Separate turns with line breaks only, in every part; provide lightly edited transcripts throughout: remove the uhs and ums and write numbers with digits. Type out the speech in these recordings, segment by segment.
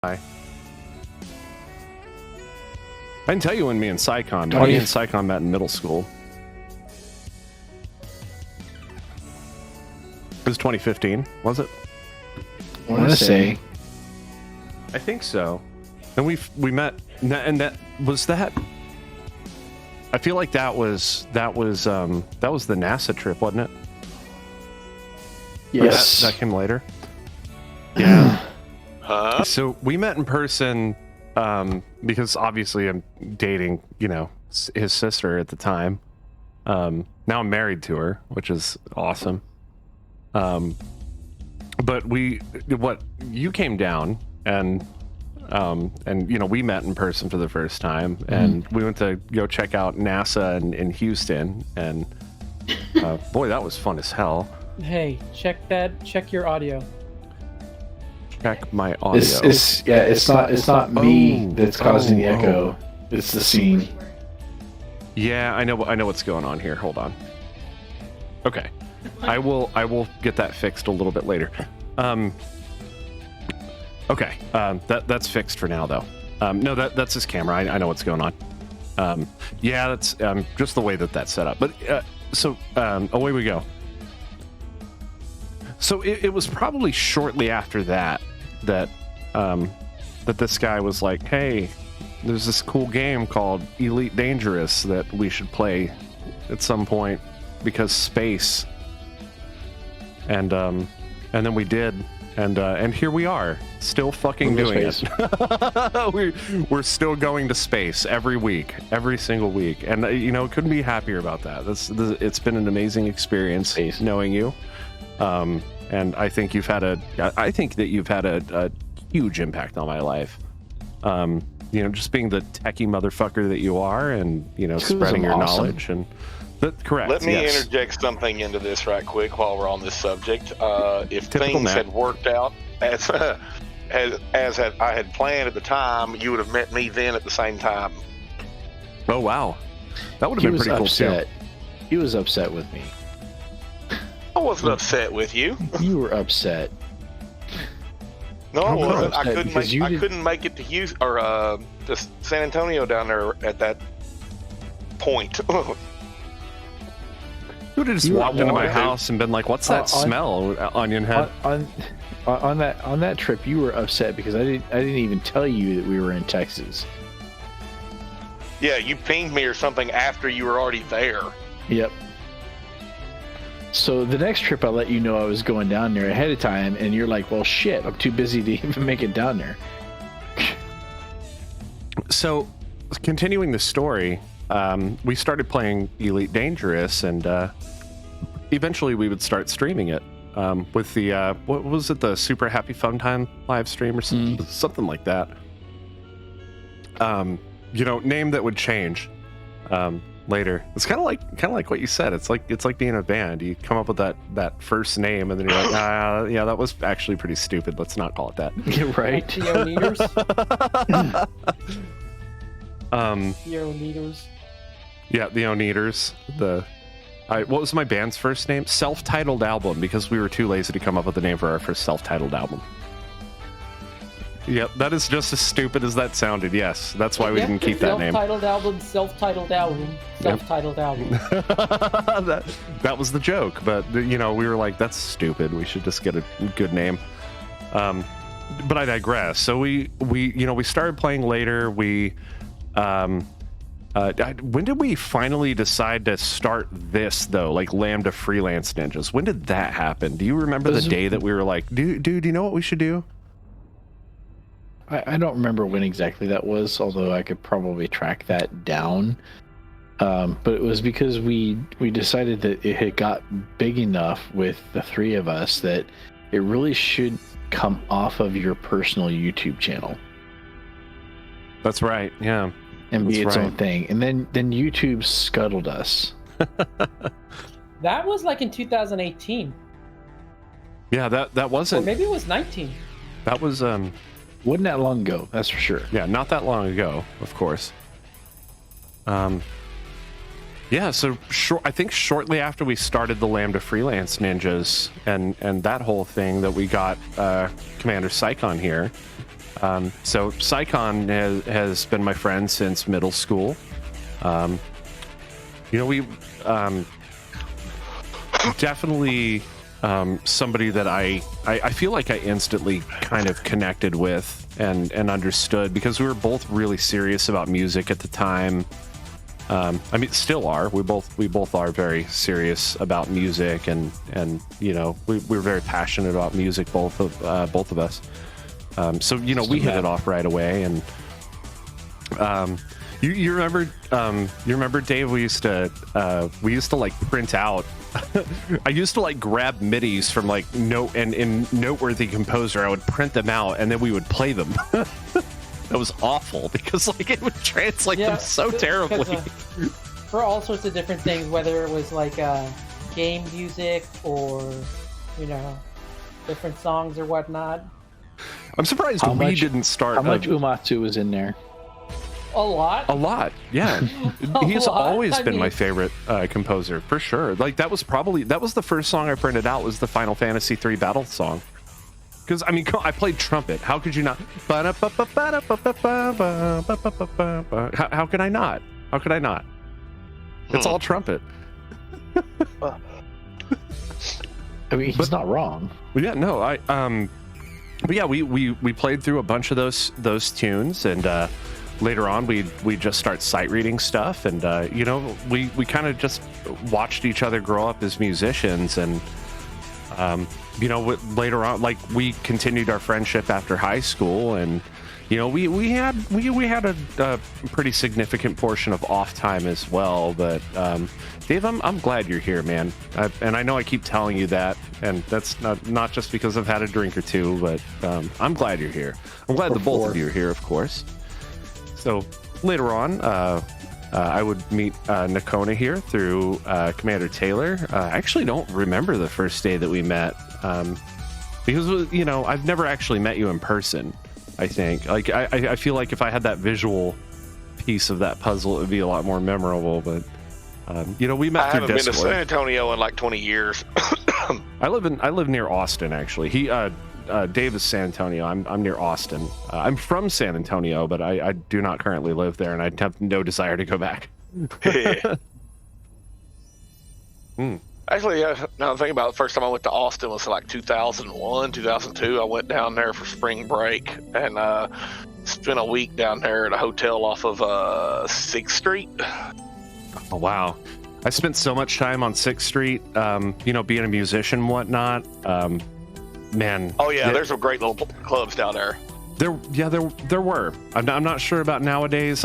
I can tell you when me and Psycon met in middle school. It was 2015, was it?
I want to say.
I think so. And we met, and that was that. I feel like that was the NASA trip, wasn't it?
Yes.
That came later. Yeah.
Huh?
So we met in person because obviously I'm dating, his sister at the time. Now I'm married to her, which is awesome. But you came down and we met in person for the first time, and we went to go check out NASA in Houston, and boy, that was fun as hell.
Hey, check your audio.
Check my audio.
It's not me that's causing the echo. It's the scene.
Yeah, I know what's going on here. Hold on. Okay. I will get that fixed a little bit later. Okay. That's fixed for now though. No, that's his camera. I know what's going on. Yeah, that's just the way that's set up. But so away we go. So it was probably shortly after that this guy was like, hey, there's this cool game called Elite Dangerous that we should play at some point because space. And then we did, and here we are, still fucking doing it. We're still going to space every week, every single week, and couldn't be happier about that. It's been an amazing experience knowing you. And I think that you've had a huge impact on my life. Just being the techie motherfucker that you are, and spreading your knowledge and. Correct.
Let me interject something into this right quick while we're on this subject. If
Typical
things
Matt.
had worked out as I had planned at the time, you would have met me then at the same time.
Oh wow, that would have been pretty cool too.
He was upset with me.
I wasn't upset with you.
You were upset.
No, I wasn't. I
upset
couldn't make it to Houston or to San Antonio down there at that point.
You would have just walked into my house and been like, "What's that smell, Onion Head?"
On that trip, you were upset because I didn't even tell you that we were in Texas.
Yeah, you pinged me or something after you were already there.
Yep. So the next trip, I let you know I was going down there ahead of time, and you're like, "Well, shit, I'm too busy to even make it down there."
So, continuing the story, we started playing Elite Dangerous, and eventually we would start streaming it with the what was it, the Super Happy Fun Time live stream or something like that. Name that would change later. It's kind of like what you said. It's like being a band. You come up with that first name, and then you're like, yeah, that was actually pretty stupid. Let's not call it that.
You're right.
The Oneaters. The Oneaters.
Yeah, the Oneaters. What was my band's first name? Self-titled Album, because we were too lazy to come up with a name for our first self-titled album. Yep, that is just as stupid as that sounded. Yes, that's why we didn't keep that name.
Self-titled album, self-titled album, self-titled album.
that was the joke, but we were like, that's stupid. We should just get a good name. But I digress. So we started playing later. When did we finally decide to start this though? Like Lambda Freelance Ninjas. When did that happen? Do you remember the day that we were like, dude, do you know what we should do?
I don't remember when exactly that was, although I could probably track that down. But it was because we decided that it had got big enough with the three of us that it really should come off of your personal YouTube channel.
That's right. Yeah.
And be its own thing. And then YouTube scuttled us.
That was like in 2018.
Yeah, that wasn't.
Or maybe it was 19.
That was
wasn't that long ago, that's for sure.
Yeah, not that long ago, of course. Yeah, so I think shortly after we started the Lambda Freelance Ninjas and that whole thing that we got Commander Psycon here, So Psycon has been my friend since middle school. We definitely somebody that I feel like I instantly kind of connected with and understood, because we were both really serious about music at the time. Still are. We both are very serious about music, and we're very passionate about music, both of us. So we hit it off right away, and you remember Dave? We used to like print out. I used to like grab midis from like in Noteworthy Composer. I would print them out, and then we would play them. That was awful, because like it would translate them so terribly.
For all sorts of different things, whether it was like game music or different songs or whatnot.
I'm surprised we didn't start.
How much Umatsu was in there?
A lot,
yeah. He's always been my favorite composer, for sure. Like that was the first song I printed out, was the Final Fantasy III battle song. Because I played trumpet. How could you not? How could I not? How could I not? It's all trumpet.
He's not wrong.
Yeah, no, but yeah, we played through a bunch of those tunes, and later on we just start sight reading stuff, and we kind of just watched each other grow up as musicians, and later on, like, we continued our friendship after high school, and we had a pretty significant portion of off time as well. But Dave, I'm glad you're here, man. And I know I keep telling you that, and that's not just because I've had a drink or two, but I'm glad you're here. I'm glad the both of you are here, of course. So later on, I would meet Nakona here through Commander Taylor. I actually don't remember the first day that we met, because I've never actually met you in person. I think I feel like if I had that visual piece of that puzzle, it would be a lot more memorable. But we met through Discord. I haven't been to
San Antonio in like 20 years.
I live near Austin, actually. Dave is San Antonio. I'm near Austin. I'm from San Antonio, but I do not currently live there, and I have no desire to go back.
Actually, now thinking about it, the first time I went to Austin was like 2001, 2002. I went down there for spring break and spent a week down there at a hotel off of 6th Street.
Oh, wow. I spent so much time on 6th Street, being a musician and whatnot. Man.
Oh, yeah, there's some great little clubs down there.
There were. I'm not sure about nowadays.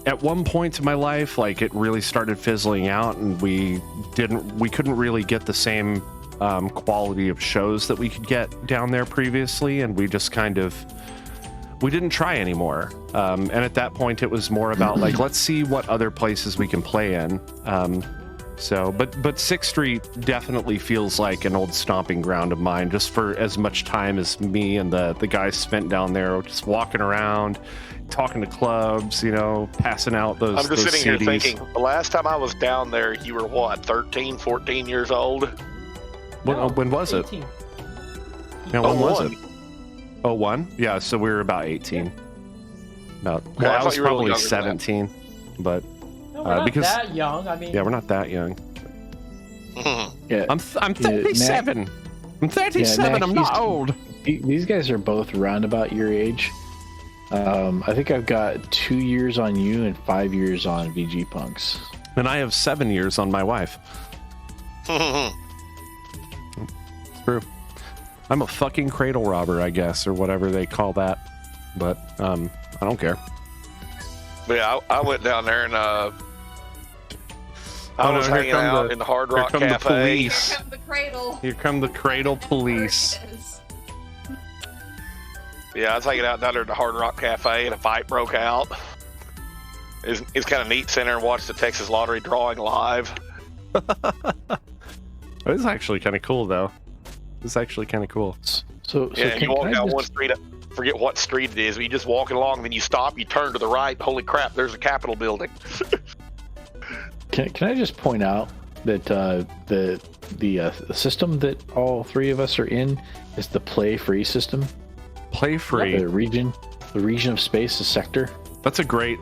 At one point in my life, like, it really started fizzling out, and we couldn't really get the same quality of shows that we could get down there previously, and we just we didn't try anymore. And at that point, it was more about like, let's see what other places we can play in. But 6th Street definitely feels like an old stomping ground of mine, just for as much time as me and the guys spent down there, just walking around, talking to clubs, passing out those.
I'm just sitting
CDs.
here thinking, the last time I was down there, you were what, 13, 14 years old?
When was
18.
it? Yeah, when was it? 01? Yeah, so we were about 18. I was probably 17, but
No, we're not
because
that young.
yeah, we're not that young.
Yeah,
I'm 37. I'm 37.
Mac,
I'm not old.
These guys are both around about your age. I think I've got 2 years on you and 5 years on VGpunx.
And I have 7 years on my wife. It's true. I'm a fucking cradle robber, I guess, or whatever they call that. But I don't care.
But yeah, I went down there and I was hanging out in the Hard Rock Cafe.
The police.
Here come the cradle.
Here come the cradle police.
Yeah, I was hanging out down there at the Hard Rock Cafe, and a fight broke out. It's kind of neat sitting there and watch the Texas Lottery drawing live.
It was actually kind of cool, though. It's actually kind of cool.
So
yeah, you walk down one street, forget what street it is, but you just walking along, then you stop, you turn to the right. Holy crap, there's a Capitol building.
Can I just point out that the system that all three of us are in is the Play Free system?
Play free.
The region of space is sector.
That's a great.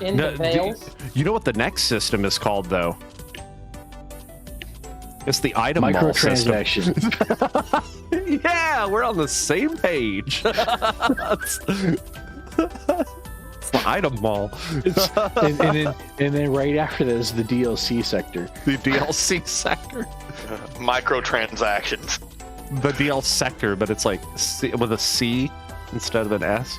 In the Veils.
You know what the next system is called though? It's the item mall system.
Microtransaction.
Yeah, we're on the same page. It's the item mall.
and then right after that is the DLC sector.
The DLC sector.
Microtransactions.
The DL sector, but it's like C, with a C instead of an S.